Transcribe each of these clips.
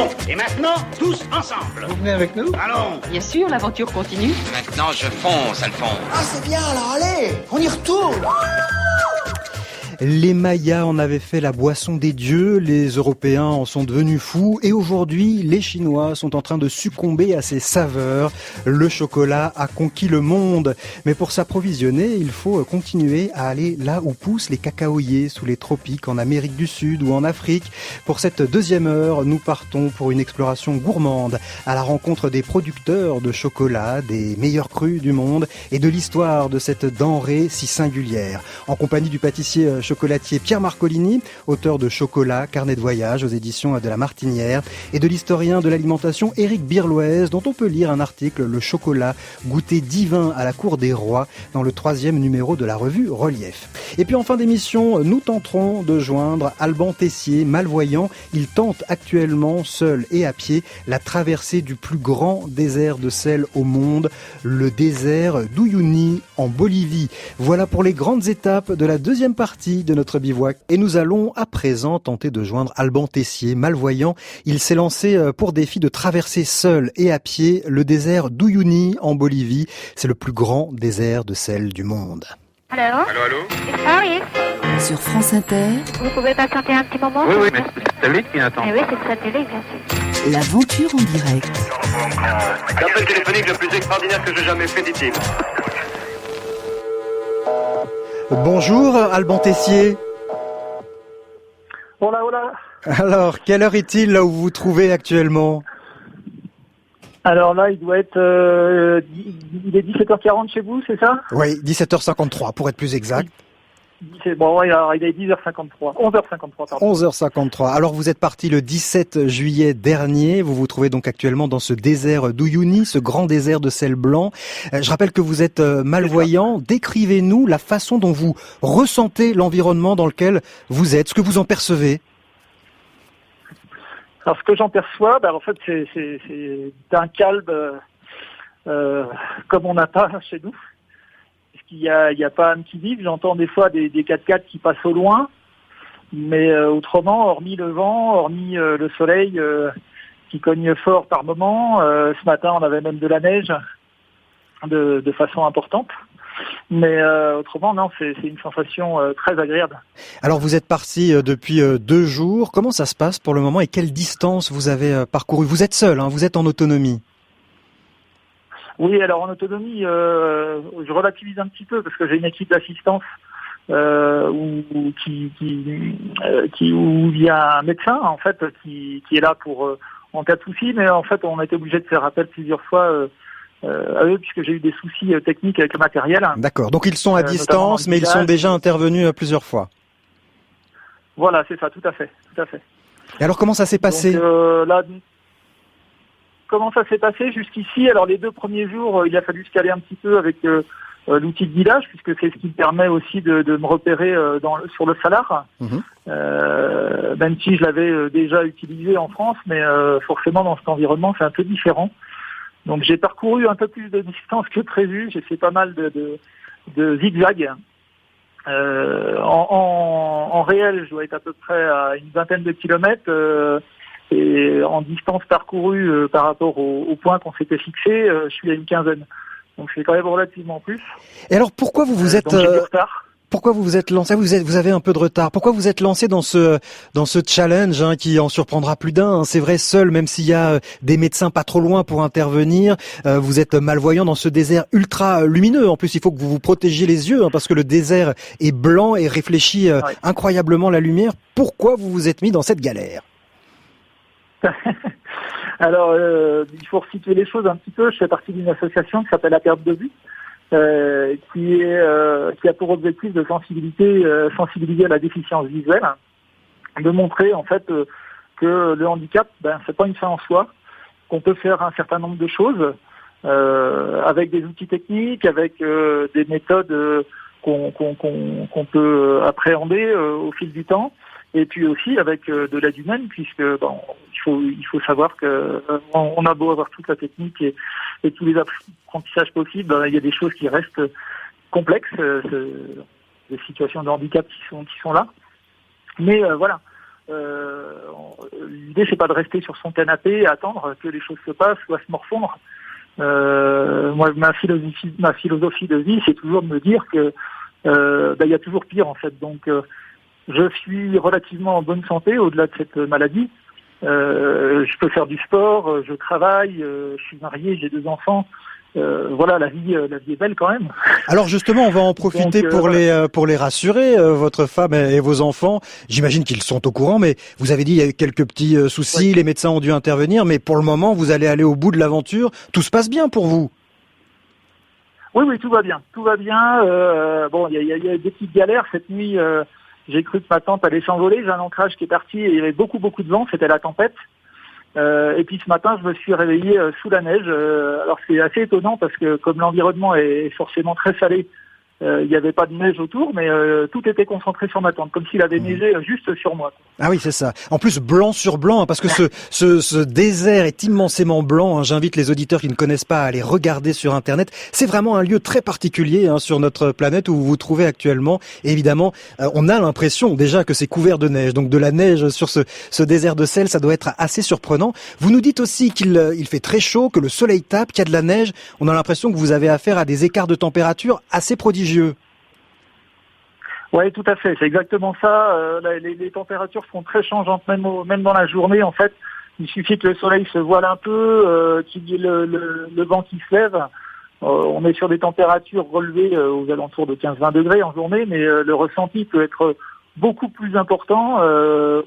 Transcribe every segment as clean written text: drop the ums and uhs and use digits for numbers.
Bon, et maintenant, tous ensemble. Vous venez avec nous? Allons. Bien sûr, l'aventure continue. Maintenant, je fonce, Alphonse. Ah, c'est bien, là, allez, on y retourne. Les Mayas en avaient fait la boisson des dieux, les Européens en sont devenus fous et aujourd'hui les Chinois sont en train de succomber à ses saveurs. Le chocolat a conquis le monde, mais pour s'approvisionner, il faut continuer à aller là où poussent les cacaoyers sous les tropiques en Amérique du Sud ou en Afrique. Pour cette deuxième heure, nous partons pour une exploration gourmande à la rencontre des producteurs de chocolat, des meilleurs crus du monde et de l'histoire de cette denrée si singulière. En compagnie du pâtissier chocolatier Pierre Marcolini, auteur de Chocolat, carnet de voyage aux éditions de La Martinière, et de l'historien de l'alimentation Éric Birloez, dont on peut lire un article, Le chocolat, goûter divin à la cour des rois, dans le 3e numéro de la revue Relief. Et puis en fin d'émission, nous tenterons de joindre Alban Tessier, malvoyant. Il tente actuellement, seul et à pied, la traversée du plus grand désert de sel au monde, le désert d'Uyuni, en Bolivie. Voilà pour les grandes étapes de la deuxième partie de notre bivouac. Et nous allons à présent tenter de joindre Alban Tessier, malvoyant. Il s'est lancé pour défi de traverser seul et à pied le désert d'Uyuni en Bolivie. C'est le plus grand désert de sel du monde. Allô? Allô? Ah oui. Sur France Inter, Vous pouvez patienter un petit moment? Oui, mais c'est lui qui attend. Eh oui, c'est sa télé, bien sûr. l'aventure en direct. L'appel téléphonique le plus extraordinaire que j'ai jamais fait, dit-il. Bonjour Alban Tessier. Hola, hola. Alors, quelle heure est-il là où vous vous trouvez actuellement? Alors là, il doit être... il est 17h40 chez vous, c'est ça? Oui, 17h53 pour être plus exact. Bon, ouais, alors il est 10h53. 11h53, pardon. 11h53. Alors vous êtes parti le 17 juillet dernier. Vous vous trouvez donc actuellement dans ce désert d'Uyuni, ce grand désert de sel blanc. Je rappelle que vous êtes malvoyant. Décrivez-nous la façon dont vous ressentez l'environnement dans lequel vous êtes, ce que vous en percevez. Alors ce que j'en perçois, en fait, c'est un calme comme on n'a pas chez nous. Il y a pas âme qui vive. J'entends des fois des 4x4 qui passent au loin, mais autrement, hormis le vent, hormis le soleil qui cogne fort par moment. Ce matin, on avait même de la neige de façon importante. Mais autrement, non, c'est une sensation très agréable. Alors vous êtes parti depuis 2 jours. Comment ça se passe pour le moment et quelle distance vous avez parcouru? Vous êtes seul, hein, vous êtes en autonomie. Oui, alors en autonomie, je relativise un petit peu parce que j'ai une équipe d'assistance où il y a un médecin en fait qui est là pour en cas de souci, mais en fait on a été obligé de faire appel plusieurs fois à eux puisque j'ai eu des soucis techniques avec le matériel. D'accord, donc ils sont à distance, mais ils sont déjà intervenus plusieurs fois. Voilà, c'est ça, tout à fait. Et alors comment ça s'est passé? Donc, là, comment ça s'est passé jusqu'ici? Alors les 2 premiers jours, il a fallu se caler un petit peu avec l'outil de guidage, puisque c'est ce qui me permet aussi de me repérer sur le Salar. Même si je l'avais déjà utilisé en France, mais forcément dans cet environnement c'est un peu différent. Donc j'ai parcouru un peu plus de distance que prévu, j'ai fait pas mal de zigzags. En réel, je dois être à peu près à une vingtaine de kilomètres. Et en distance parcourue par rapport au point qu'on s'était fixé, je suis à une quinzaine. Donc c'est quand même relativement plus. Et alors pourquoi vous vous êtes pourquoi vous vous êtes lancé? Vous avez un peu de retard. Pourquoi vous êtes lancé dans ce challenge qui en surprendra plus d'un, hein? C'est vrai, seul, même s'il y a des médecins pas trop loin pour intervenir, vous êtes malvoyant dans ce désert ultra lumineux. En plus, il faut que vous vous protégiez les yeux, hein, parce que le désert est blanc et réfléchit incroyablement la lumière. Pourquoi vous vous êtes mis dans cette galère? Alors, il faut resituer les choses un petit peu. Je fais partie d'une association qui s'appelle La Perte de Vue, qui a pour objectif de sensibiliser à la déficience visuelle, de montrer en fait que le handicap, c'est pas une fin en soi, qu'on peut faire un certain nombre de choses avec des outils techniques, avec des méthodes qu'on peut appréhender au fil du temps. Et puis aussi avec de l'aide humaine, puisque il faut savoir que on a beau avoir toute la technique et tous les apprentissages possibles, il y a des choses qui restent complexes, des situations de handicap qui sont là. Mais voilà, l'idée c'est pas de rester sur son canapé et attendre que les choses se passent ou à se morfondre. Moi, ma philosophie de vie, c'est toujours de me dire que il y a toujours pire en fait. Donc, je suis relativement en bonne santé au-delà de cette maladie. Je peux faire du sport, je travaille, je suis marié, j'ai 2 enfants. Voilà, la vie est belle quand même. Alors justement, on va en profiter pour les rassurer, votre femme et vos enfants. J'imagine qu'ils sont au courant, mais vous avez dit il y a eu quelques petits soucis, oui. Les médecins ont dû intervenir, mais pour le moment, vous allez aller au bout de l'aventure. Tout se passe bien pour vous? Oui, tout va bien. Tout va bien. Bon, il y a des petites galères cette nuit. J'ai cru que ma tente allait s'envoler. J'ai un ancrage qui est parti et il y avait beaucoup de vent. C'était la tempête. Et puis ce matin, je me suis réveillé sous la neige. Alors c'est assez étonnant parce que comme l'environnement est forcément très salé, il n'y avait pas de neige autour, mais tout était concentré sur ma tente, comme s'il avait neigé juste sur moi. Ah oui, c'est ça. En plus, blanc sur blanc, parce que ce désert est immensément blanc. Hein. J'invite les auditeurs qui ne connaissent pas à aller regarder sur Internet. C'est vraiment un lieu très particulier sur notre planète où vous vous trouvez actuellement. Et évidemment, on a l'impression déjà que c'est couvert de neige. Donc de la neige sur ce désert de sel, ça doit être assez surprenant. Vous nous dites aussi qu'il fait très chaud, que le soleil tape, qu'il y a de la neige. On a l'impression que vous avez affaire à des écarts de température assez prodigieux. Oui, tout à fait. C'est exactement ça. Les températures sont très changeantes, même dans la journée. En fait, il suffit que le soleil se voile un peu, qu'il y ait le vent qui se lève. On est sur des températures relevées aux alentours de 15-20 degrés en journée, mais le ressenti peut être beaucoup plus important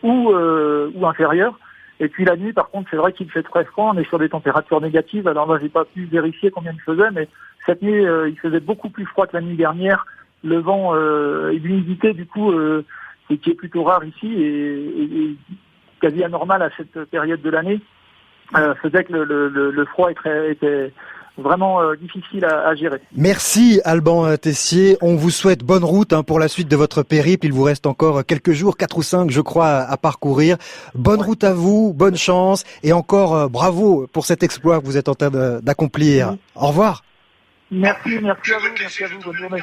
ou inférieur. Et puis la nuit, par contre, c'est vrai qu'il fait très froid. On est sur des températures négatives. Alors moi, j'ai pas pu vérifier combien il faisait, mais cette nuit, il faisait beaucoup plus froid que la nuit dernière. Le vent et l'humidité, du coup, qui est plutôt rare ici et quasi anormal à cette période de l'année, faisait que le froid était vraiment difficile à gérer. Merci Alban Tessier. On vous souhaite bonne route pour la suite de votre périple. Il vous reste encore quelques jours, 4 ou 5 je crois, à parcourir. Bonne route à vous, bonne chance et encore bravo pour cet exploit que vous êtes en train d'accomplir. Au revoir. Merci à vous, bonne journée.